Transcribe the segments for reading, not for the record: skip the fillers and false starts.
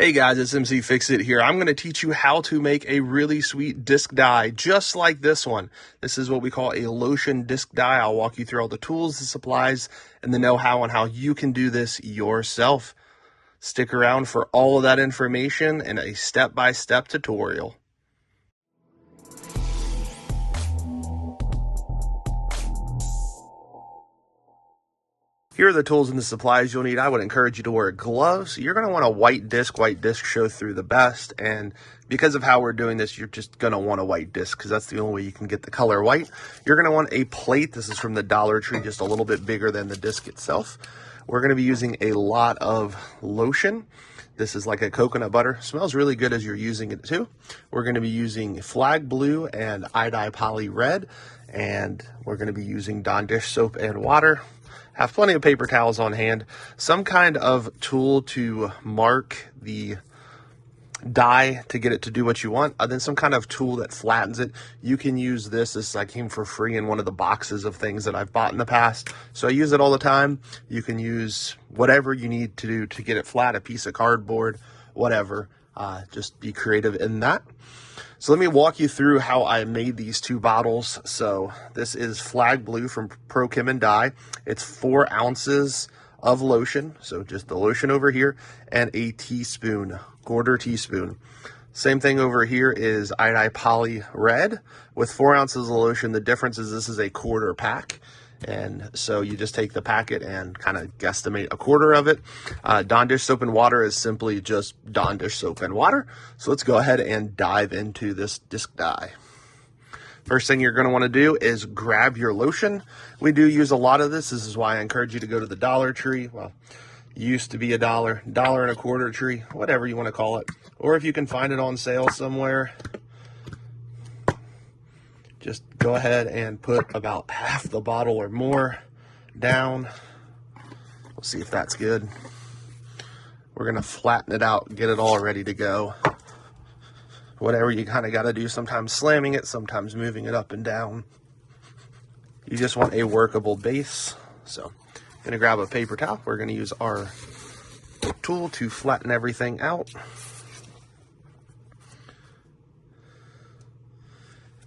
Hey guys, it's mcfixit here. I'm going to teach you how to make a really sweet disc dye just like this one. This is what we call a lotion disc dye. I'll walk you through all the tools, the supplies, and the know-how on how you can do this yourself. Stick around for all of that information and a step-by-step tutorial. Here are the tools and the supplies you'll need. I would encourage you to wear gloves. You're going to want a white disc. White disc show through the best. And because of how we're doing this, you're just going to want a white disc because that's the only way you can get the color white. You're going to want a plate. This is from the Dollar Tree, just a little bit bigger than the disc itself. We're going to be using a lot of lotion. This is like a coconut butter. Smells really good as you're using it too. We're going to be using flag blue and eye-dye poly red. And we're going to be using Dawn dish soap and water. Have plenty of paper towels on hand, some kind of tool to mark the dye to get it to do what you want, then some kind of tool that flattens it. You can use this. This came for free in one of the boxes of things that I've bought in the past, so I use it all the time. You can use whatever you need to do to get it flat, a piece of cardboard, whatever. Just be creative in that. So let me walk you through how I made these two bottles. So this is flag blue from Pro Chem Dye. It's 4 ounces of lotion. So just the lotion over here and a teaspoon, quarter teaspoon. Same thing over here is eye-dye poly red with 4 ounces of lotion. The difference is this is a quarter pack. And so you just take the packet and kind of guesstimate a quarter of it. Dawn dish soap and water is simply just Dawn dish soap and water. So let's go ahead and dive into this disc dye. First thing you're going to want to do is grab your lotion. We do use a lot of this. This is why I encourage you to go to the Dollar Tree. Well, used to be $1, $1.25 tree, whatever you want to call it. Or if you can find it on sale somewhere, just go ahead and put about half the bottle or more down. We'll see if that's good. We're going to flatten it out, get it all ready to go. Whatever you kind of got to do, sometimes slamming it, sometimes moving it up and down. You just want a workable base. So I'm going to grab a paper towel. We're going to use our tool to flatten everything out.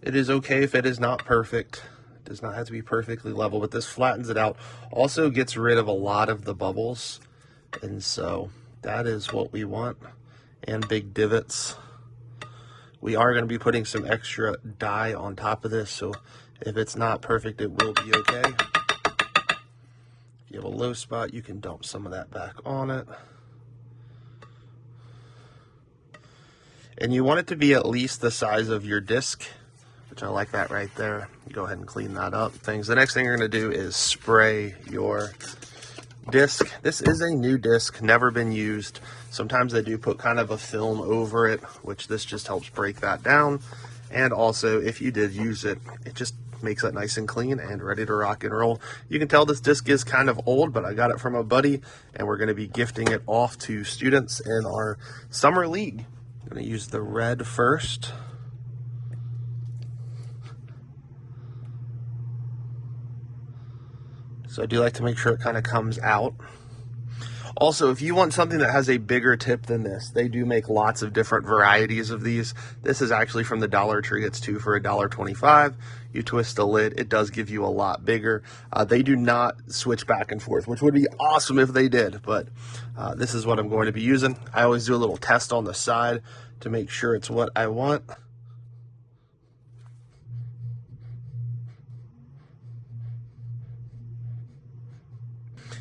It is okay if it is not perfect. It does not have to be perfectly level, but this flattens it out. Also gets rid of a lot of the bubbles. And so that is what we want. And big divots. We are going to be putting some extra dye on top of this. So if it's not perfect, it will be okay. If you have a low spot, you can dump some of that back on it. And you want it to be at least the size of your disc, which I like that right there. Go ahead and clean that up. The next thing you're going to do is spray your disc. This is a new disc, never been used. Sometimes they do put kind of a film over it, which this just helps break that down. And also, if you did use it, it just makes it nice and clean and ready to rock and roll. You can tell this disc is kind of old, but I got it from a buddy, and we're going to be gifting it off to students in our summer league. I'm going to use the red first. So I do like to make sure it kind of comes out. Also, if you want something that has a bigger tip than this, they do make lots of different varieties of these. This is actually from the Dollar Tree. It's 2 for $1.25. You twist the lid, it does give you a lot bigger. They do not switch back and forth, which would be awesome if they did, but this is what I'm going to be using. I always do a little test on the side to make sure it's what I want.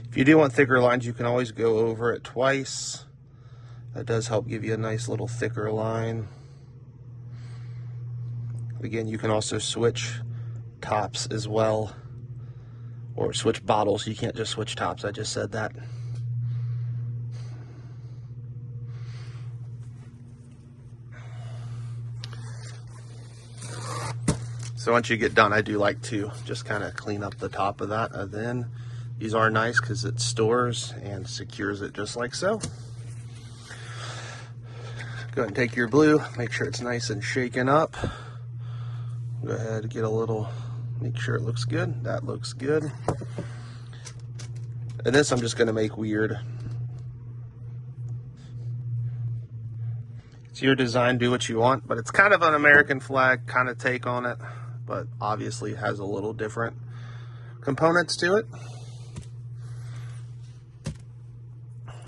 If you do want thicker lines, you can always go over it twice. That does help give you a nice little thicker line. Again, you can also switch tops as well, or switch bottles. You can't just switch tops. I just said that. So once you get done, I do like to just kind of clean up the top of that, and then these are nice because it stores and secures it just like so. Go ahead and take your blue, make sure it's nice and shaken up. Go ahead and get a little, make sure it looks good. That looks good. And this I'm just going to make weird. It's your design, do what you want, but it's kind of an American flag kind of take on it, but obviously has a little different components to it.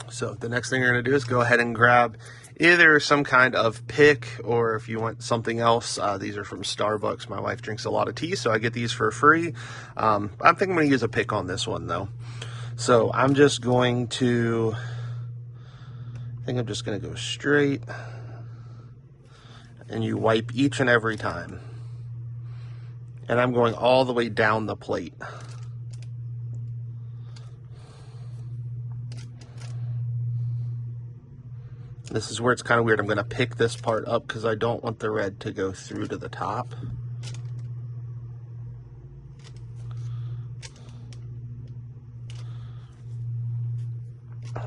So the next thing you're going to do is go ahead and grab either some kind of pick, or if you want something else, these are from Starbucks. My wife drinks a lot of tea, so I get these for free. I think I'm going to use a pick on this one though. So I'm just going to, I think I'm just going to go straight, and you wipe each and every time. And I'm going all the way down the plate. This is where it's kind of weird. I'm going to pick this part up because I don't want the red to go through to the top.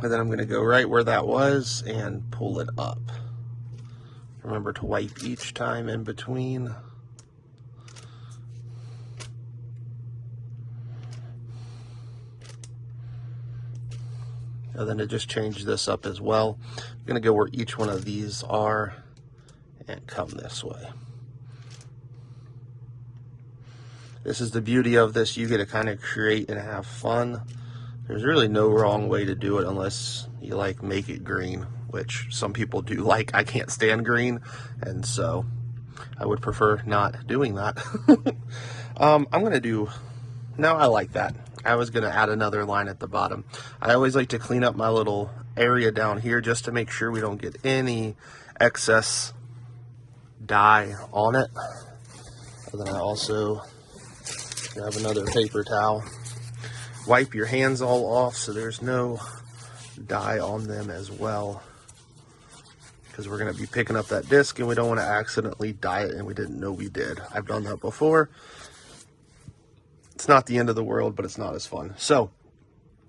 And then I'm going to go right where that was and pull it up. Remember to wipe each time in between. And then to just change this up as well, I'm going to go where each one of these are and come this way. This is the beauty of this. You get to kind of create and have fun. There's really no wrong way to do it unless you like make it green, which some people do like. I can't stand green, and so I would prefer not doing that. I'm going to do, no, I like that. I was going to add another line at the bottom. I always like to clean up my little area down here just to make sure we don't get any excess dye on it. And then I also grab another paper towel. Wipe your hands all off so there's no dye on them as well, because we're going to be picking up that disc and we don't want to accidentally dye it and we didn't know we did. I've done that before. It's not the end of the world, but it's not as fun. So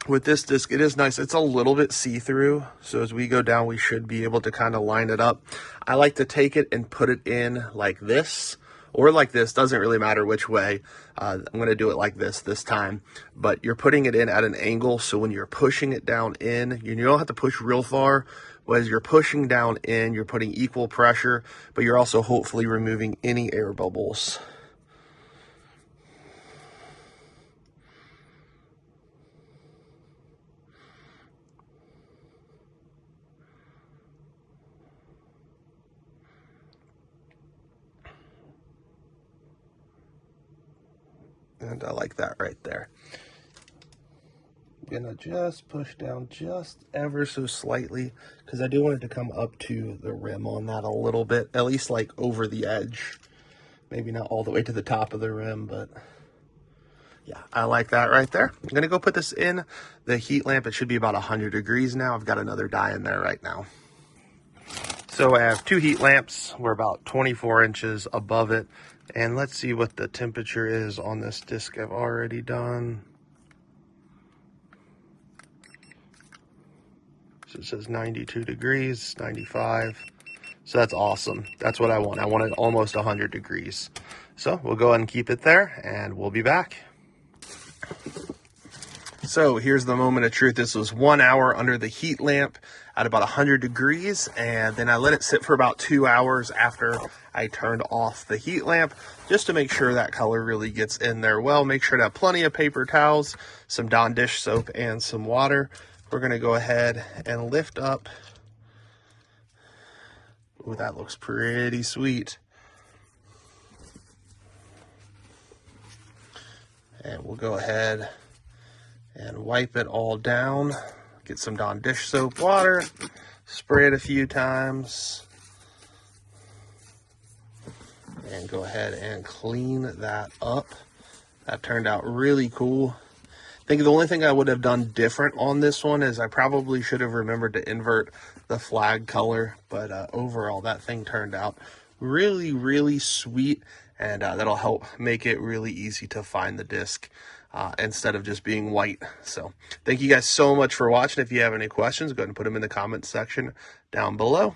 with this disc, it is nice. It's a little bit see-through, so as we go down, we should be able to kind of line it up. I like to take it and put it in like this, or like this, doesn't really matter which way. I'm going to do it like this time, but you're putting it in at an angle, so when you're pushing it down in, you don't have to push real far, but as you're pushing down in, you're putting equal pressure, but you're also hopefully removing any air bubbles. And I like that right there. I'm gonna just push down just ever so slightly because I do want it to come up to the rim on that a little bit, at least like over the edge. Maybe not all the way to the top of the rim, but yeah, I like that right there. I'm gonna go put this in the heat lamp. It should be about 100 degrees now. I've got another dye in there right now. So I have two heat lamps. We're about 24 inches above it. And let's see what the temperature is on this disc I've already done. So it says 92 degrees, 95. So that's awesome. That's what I want. I want it almost 100 degrees. So we'll go ahead and keep it there and we'll be back. So here's the moment of truth. This was 1 hour under the heat lamp at about 100 degrees, and then I let it sit for about 2 hours after I turned off the heat lamp, just to make sure that color really gets in there well. Make sure to have plenty of paper towels, some Dawn dish soap, and some water. We're going to go ahead and lift up. Ooh, that looks pretty sweet. And we'll go ahead and wipe it all down. Get some Dawn dish soap water, spray it a few times, and go ahead and clean that up. That turned out really cool. I think the only thing I would have done different on this one is I probably should have remembered to invert the flag color, but overall that thing turned out really, really sweet, and that'll help make it really easy to find the disc. Instead of just being white. So thank you guys so much for watching. If you have any questions, go ahead and put them in the comments section down below.